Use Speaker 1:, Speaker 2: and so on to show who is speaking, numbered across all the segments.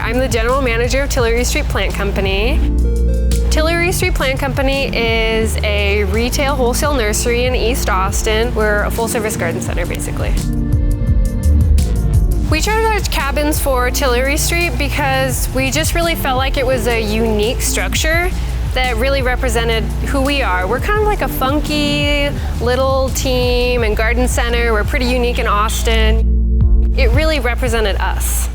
Speaker 1: I'm the general manager of Tillery Street Plant Company. Tillery Street Plant Company is a retail wholesale nursery in East Austin. We're a full-service garden center, basically. We chose our cabins for Tillery Street because we just really felt like it was a unique structure that really represented who we are. We're kind of like a funky little team and garden center. We're pretty unique in Austin. It really represented us.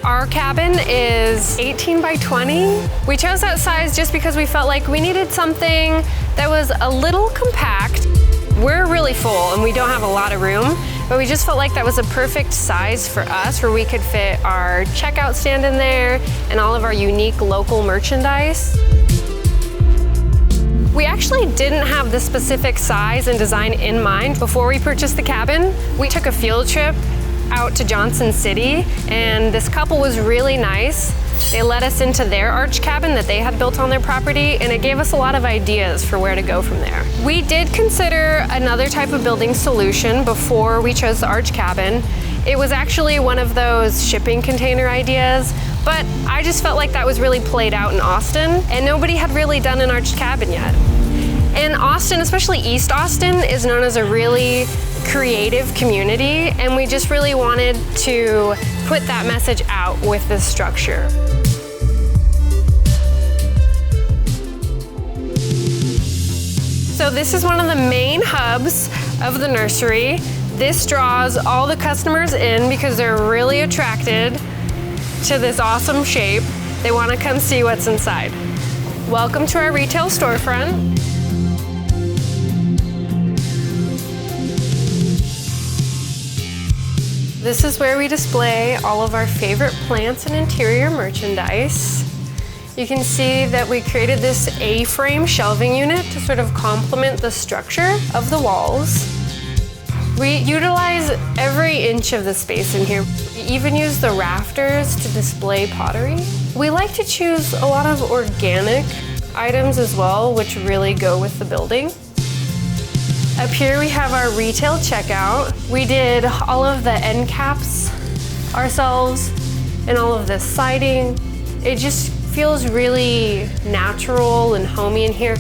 Speaker 1: Our cabin is 18 by 20. We chose that size just because we felt like we needed something that was a little compact. We're really full and we don't have a lot of room, but we just felt like that was a perfect size for us where we could fit our checkout stand in there and all of our unique local merchandise. We actually didn't have the specific size and design in mind before we purchased the cabin. We took a field trip out to Johnson City, and this couple was really nice. They led us into their arch cabin that they had built on their property, and it gave us a lot of ideas for where to go from there. We did consider another type of building solution before we chose the arch cabin. It was actually one of those shipping container ideas, but I just felt like that was really played out in Austin, and nobody had really done an arched cabin yet. And Austin, especially East Austin, is known as a really creative community, and we just really wanted to put that message out with this structure. So this is one of the main hubs of the nursery. This draws all the customers in because they're really attracted to this awesome shape. They want to come see what's inside. Welcome to our retail storefront. This is where we display all of our favorite plants and interior merchandise. You can see that we created this A-frame shelving unit to sort of complement the structure of the walls. We utilize every inch of the space in here. We even use the rafters to display pottery. We like to choose a lot of organic items as well, which really go with the building. Up here we have our retail checkout. We did all of the end caps ourselves and all of the siding. It just feels really natural and homey in here.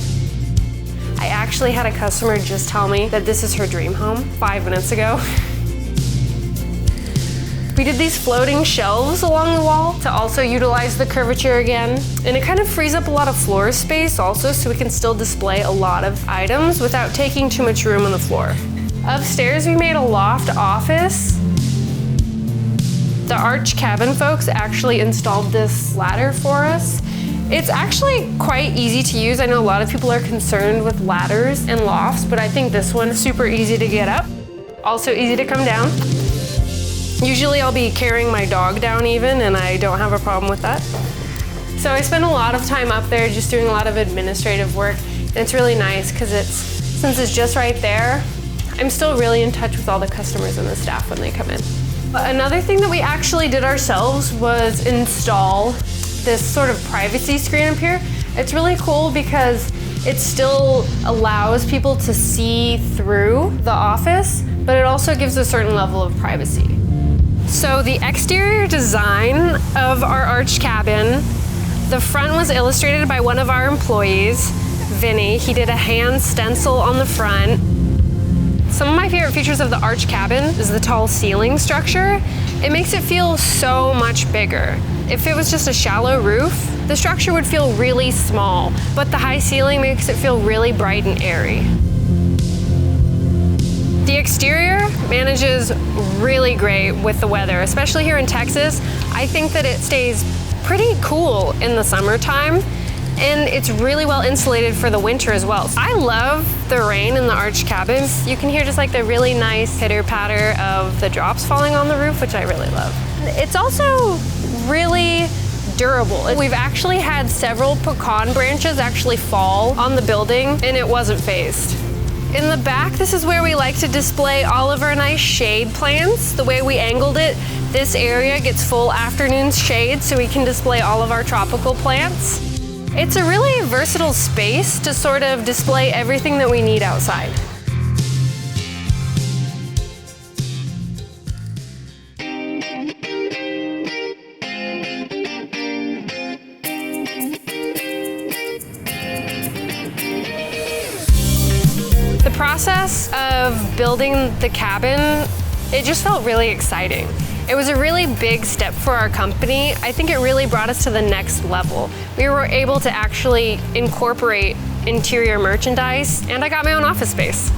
Speaker 1: I actually had a customer just tell me that this is her dream home 5 minutes ago. We did these floating shelves along the wall to also utilize the curvature again. And it kind of frees up a lot of floor space also, so we can still display a lot of items without taking too much room on the floor. Upstairs, we made a loft office. The Arch Cabin folks actually installed this ladder for us. It's actually quite easy to use. I know a lot of people are concerned with ladders and lofts, but I think this one is super easy to get up. Also easy to come down. Usually I'll be carrying my dog down even, and I don't have a problem with that. So I spend a lot of time up there just doing a lot of administrative work. And it's really nice because since it's just right there, I'm still really in touch with all the customers and the staff when they come in. But another thing that we actually did ourselves was install this sort of privacy screen up here. It's really cool because it still allows people to see through the office, but it also gives a certain level of privacy. So the exterior design of our arch cabin, the front was illustrated by one of our employees, Vinny. He did a hand stencil on the front. Some of my favorite features of the arch cabin is the tall ceiling structure. It makes it feel so much bigger. If it was just a shallow roof, the structure would feel really small, but the high ceiling makes it feel really bright and airy. The exterior manages really great with the weather, especially here in Texas. I think that it stays pretty cool in the summertime, and it's really well insulated for the winter as well. I love the rain in the arch cabins. You can hear just like the really nice pitter-patter of the drops falling on the roof, which I really love. It's also really durable. We've actually had several pecan branches actually fall on the building, and it wasn't phased. In the back, this is where we like to display all of our nice shade plants. The way we angled it, this area gets full afternoon shade so we can display all of our tropical plants. It's a really versatile space to sort of display everything that we need outside. process of building the cabin, it just felt really exciting. It was a really big step for our company. I think it really brought us to the next level. We were able to actually incorporate interior merchandise, and I got my own office space.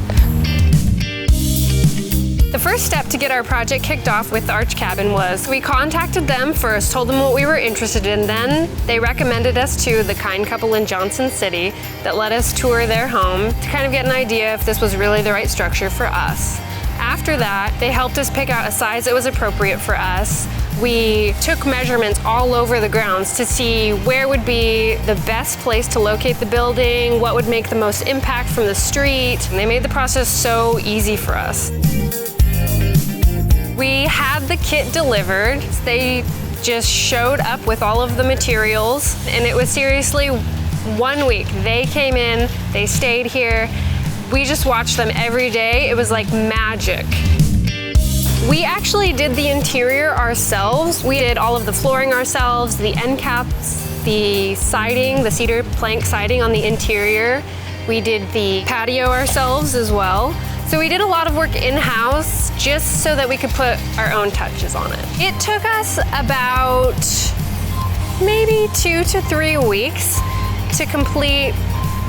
Speaker 1: The first step to get our project kicked off with the ARCHED cabin was we contacted them first, told them what we were interested in, then they recommended us to the kind couple in Johnson City that let us tour their home to kind of get an idea if this was really the right structure for us. After that, they helped us pick out a size that was appropriate for us. We took measurements all over the grounds to see where would be the best place to locate the building, what would make the most impact from the street, and they made the process so easy for us. We had the kit delivered. They just showed up with all of the materials, and it was seriously 1 week. They came in, they stayed here. We just watched them every day. It was like magic. We actually did the interior ourselves. We did all of the flooring ourselves, the end caps, the siding, the cedar plank siding on the interior. We did the patio ourselves as well. So we did a lot of work in-house just so that we could put our own touches on it. It took us about maybe 2 to 3 weeks to complete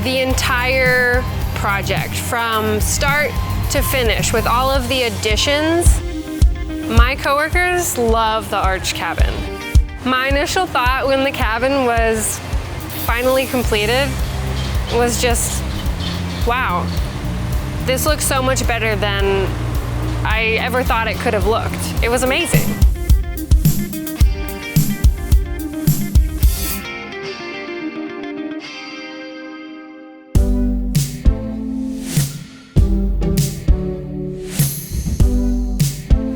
Speaker 1: the entire project from start to finish with all of the additions. My coworkers love the ARCHED cabin. My initial thought when the cabin was finally completed was just, wow. This looks so much better than I ever thought it could have looked. It was amazing.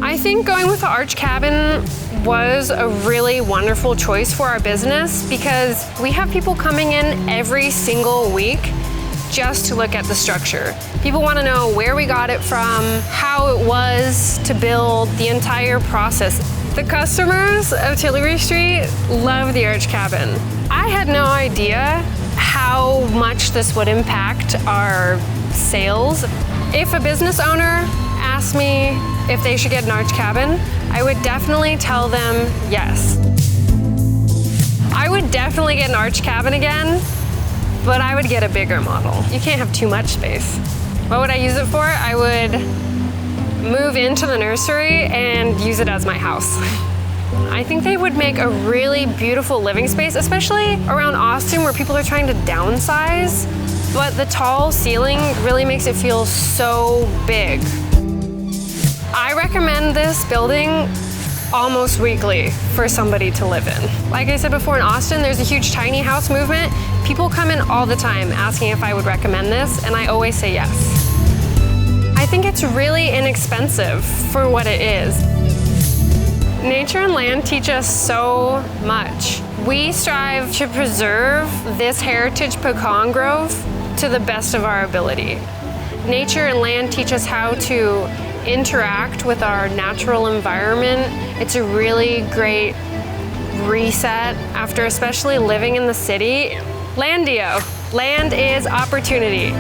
Speaker 1: I think going with the ARCHED cabin was a really wonderful choice for our business because we have people coming in every single week just to look at the structure. People want to know where we got it from, how it was to build, the entire process. The customers of Tillery Street love the ARCHED cabin. I had no idea how much this would impact our sales. If a business owner asked me if they should get an ARCHED cabin, I would definitely tell them yes. I would definitely get an ARCHED cabin again, but I would get a bigger model. You can't have too much space. What would I use it for? I would move into the nursery and use it as my house. I think they would make a really beautiful living space, especially around Austin where people are trying to downsize, but the tall ceiling really makes it feel so big. I recommend this building almost weekly for somebody to live in. Like I said before, in Austin, there's a huge tiny house movement. People come in all the time asking if I would recommend this, and I always say yes. I think it's really inexpensive for what it is. Nature and land teach us so much. We strive to preserve this heritage pecan grove to the best of our ability. Nature and land teach us how to interact with our natural environment. It's a really great reset after especially living in the city. LANDiO, land is opportunity.